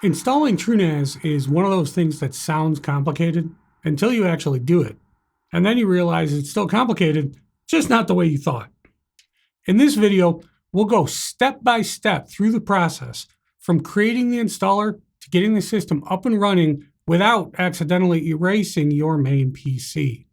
Installing TrueNAS is one of those things that sounds complicated until you actually do it. And then you realize it's still complicated, just not the way you thought. In this video, we'll go step by step through the process from creating the installer to getting the system up and running without accidentally erasing your main PC.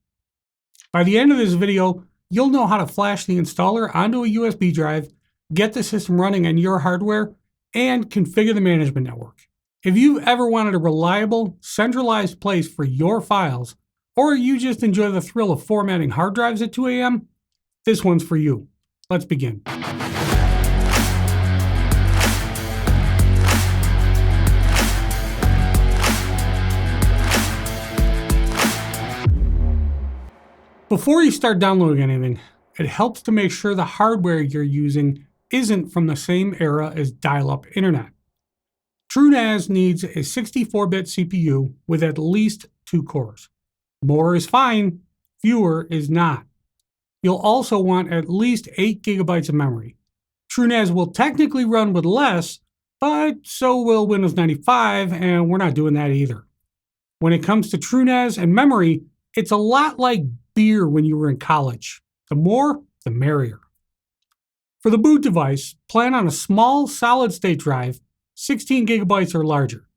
By the end of this video, you'll know how to flash the installer onto a USB drive, get the system running on your hardware, and configure the management network. If you've ever wanted a reliable, centralized place for your files, or you just enjoy the thrill of formatting hard drives at 2 a.m., this one's for you. Let's begin. Before you start downloading anything, it helps to make sure the hardware you're using isn't from the same era as dial-up internet. TrueNAS needs a 64-bit CPU with at least 2 cores. More is fine, fewer is not. You'll also want at least 8 gigabytes of memory. TrueNAS will technically run with less, but so will Windows 95, and we're not doing that either. When it comes to TrueNAS and memory, it's a lot like beer when you were in college. The more, the merrier. For the boot device, plan on a small solid-state drive, 16 gigabytes or larger.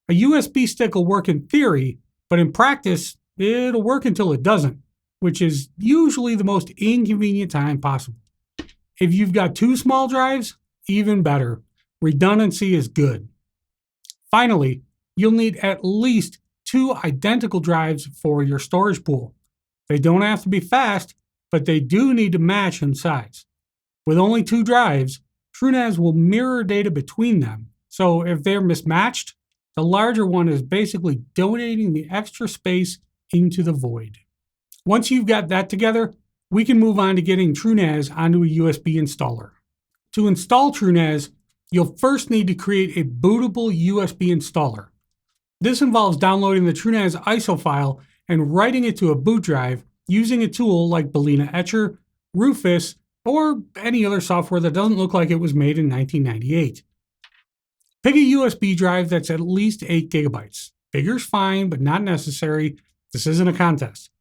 A USB stick will work in theory, but in practice, it'll work until it doesn't, which is usually the most inconvenient time possible. If you've got 2 small drives, even better. Redundancy is good. Finally, you'll need at least 2 identical drives for your storage pool. They don't have to be fast, but they do need to match in size. With only 2 drives, TrueNAS will mirror data between them, so if they're mismatched, the larger one is basically donating the extra space into the void. Once you've got that together, we can move on to getting TrueNAS onto a USB installer. To install TrueNAS, you'll first need to create a bootable USB installer. This involves downloading the TrueNAS ISO file and writing it to a boot drive using a tool like Balena Etcher, Rufus, or any other software that doesn't look like it was made in 1998. Pick a USB drive that's at least 8 gigabytes. Bigger's fine, but not necessary. This isn't a contest.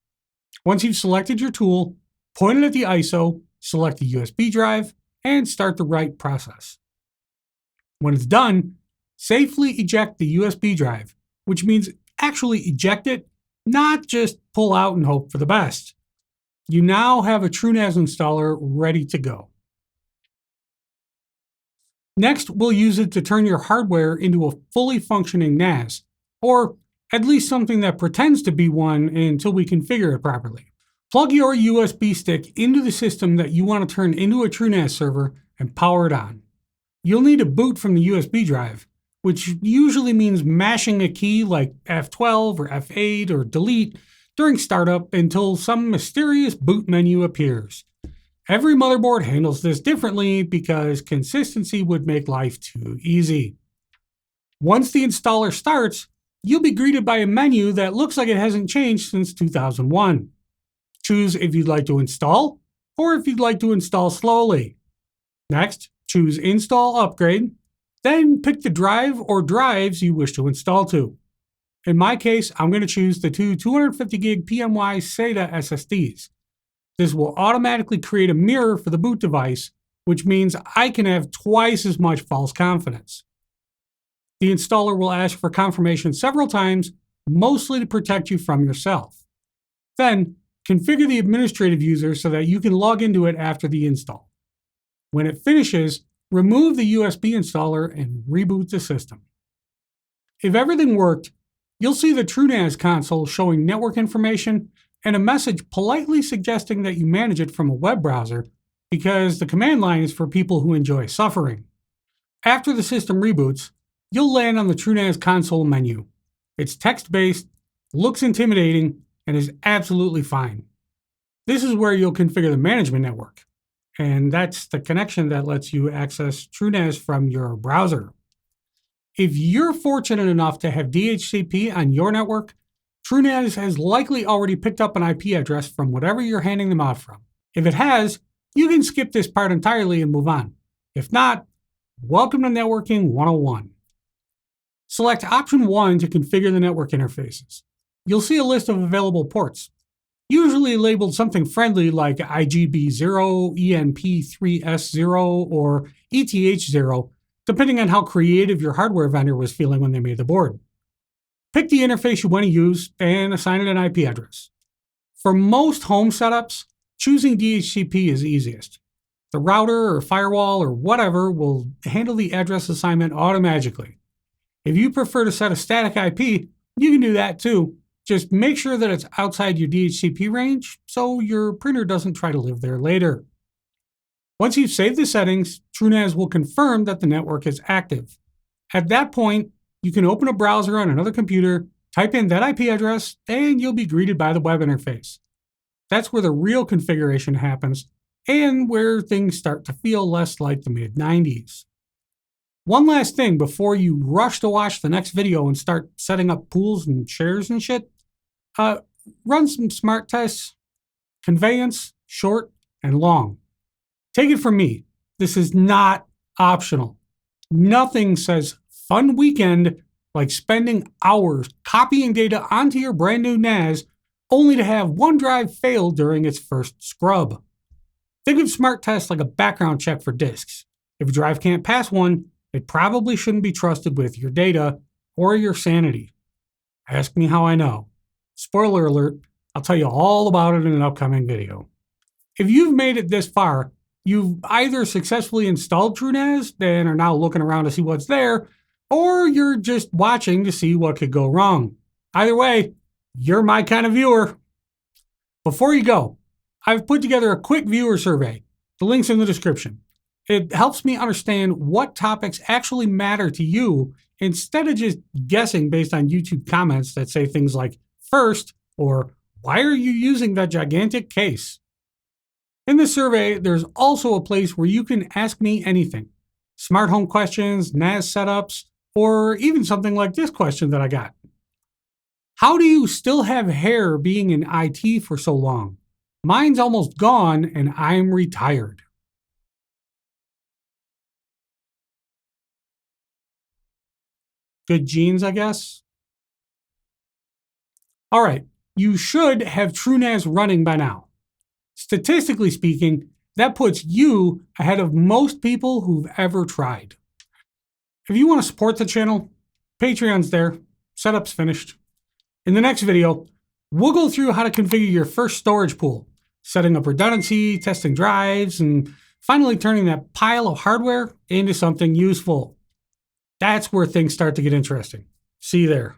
Once you've selected your tool, point it at the ISO, select the USB drive, and start the write process. When it's done, safely eject the USB drive, which means actually eject it, not just pull out and hope for the best. You now have a TrueNAS installer ready to go. Next, we'll use it to turn your hardware into a fully functioning NAS, or at least something that pretends to be one until we configure it properly. Plug your USB stick into the system that you want to turn into a TrueNAS server and power it on. You'll need a boot from the USB drive, which usually means mashing a key like F12 or F8 or delete during startup until some mysterious boot menu appears. Every motherboard handles this differently because consistency would make life too easy. Once the installer starts, you'll be greeted by a menu that looks like it hasn't changed since 2001. Choose if you'd like to install or if you'd like to install slowly. Next, choose Install Upgrade, then pick the drive or drives you wish to install to. In my case, I'm going to choose the 2 250 gig PMY SATA SSDs. This will automatically create a mirror for the boot device, which means I can have twice as much false confidence. The installer will ask for confirmation several times, mostly to protect you from yourself. Then, configure the administrative user so that you can log into it after the install. When it finishes, remove the USB installer and reboot the system. If everything worked, you'll see the TrueNAS console showing network information and a message politely suggesting that you manage it from a web browser because the command line is for people who enjoy suffering. After the system reboots, you'll land on the TrueNAS console menu. It's text-based, looks intimidating, and is absolutely fine. This is where you'll configure the management network, and that's the connection that lets you access TrueNAS from your browser. If you're fortunate enough to have DHCP on your network, TrueNAS has likely already picked up an IP address from whatever you're handing them out from. If it has, you can skip this part entirely and move on. If not, welcome to Networking 101. Select option 1 to configure the network interfaces. You'll see a list of available ports, usually labeled something friendly like IGB0, ENP3S0, or ETH0, depending on how creative your hardware vendor was feeling when they made the board. Pick the interface you want to use and assign it an IP address. For most home setups, choosing DHCP is easiest. The router or firewall or whatever will handle the address assignment automatically. If you prefer to set a static IP, you can do that too. Just make sure that it's outside your DHCP range so your printer doesn't try to live there later. Once you've saved the settings, TrueNAS will confirm that the network is active. At that point, you can open a browser on another computer, type in that IP address, and you'll be greeted by the web interface. That's where the real configuration happens and where things start to feel less like the mid-90s. One last thing before you rush to watch the next video and start setting up pools and shares and shit, run some smart tests, conveyance, short and long. Take it from me, this is not optional. Nothing says fun weekend like spending hours copying data onto your brand new NAS only to have one drive fail during its first scrub. Think of smart tests like a background check for disks. If a drive can't pass one, it probably shouldn't be trusted with your data or your sanity. Ask me how I know. Spoiler alert, I'll tell you all about it in an upcoming video. If you've made it this far, you've either successfully installed TrueNAS and are now looking around to see what's there, or you're just watching to see what could go wrong. Either way, you're my kind of viewer. Before you go, I've put together a quick viewer survey. The link's in the description. It helps me understand what topics actually matter to you instead of just guessing based on YouTube comments that say things like first or why are you using that gigantic case? In the survey, there's also a place where you can ask me anything. Smart home questions, NAS setups, or even something like this question that I got. How do you still have hair being in IT for so long? Mine's almost gone and I'm retired. Good genes, I guess. All right, you should have TrueNAS running by now. Statistically speaking, that puts you ahead of most people who've ever tried. If you want to support the channel, Patreon's there, setup's finished. In the next video, we'll go through how to configure your first storage pool, setting up redundancy, testing drives, and finally turning that pile of hardware into something useful. That's where things start to get interesting. See you there.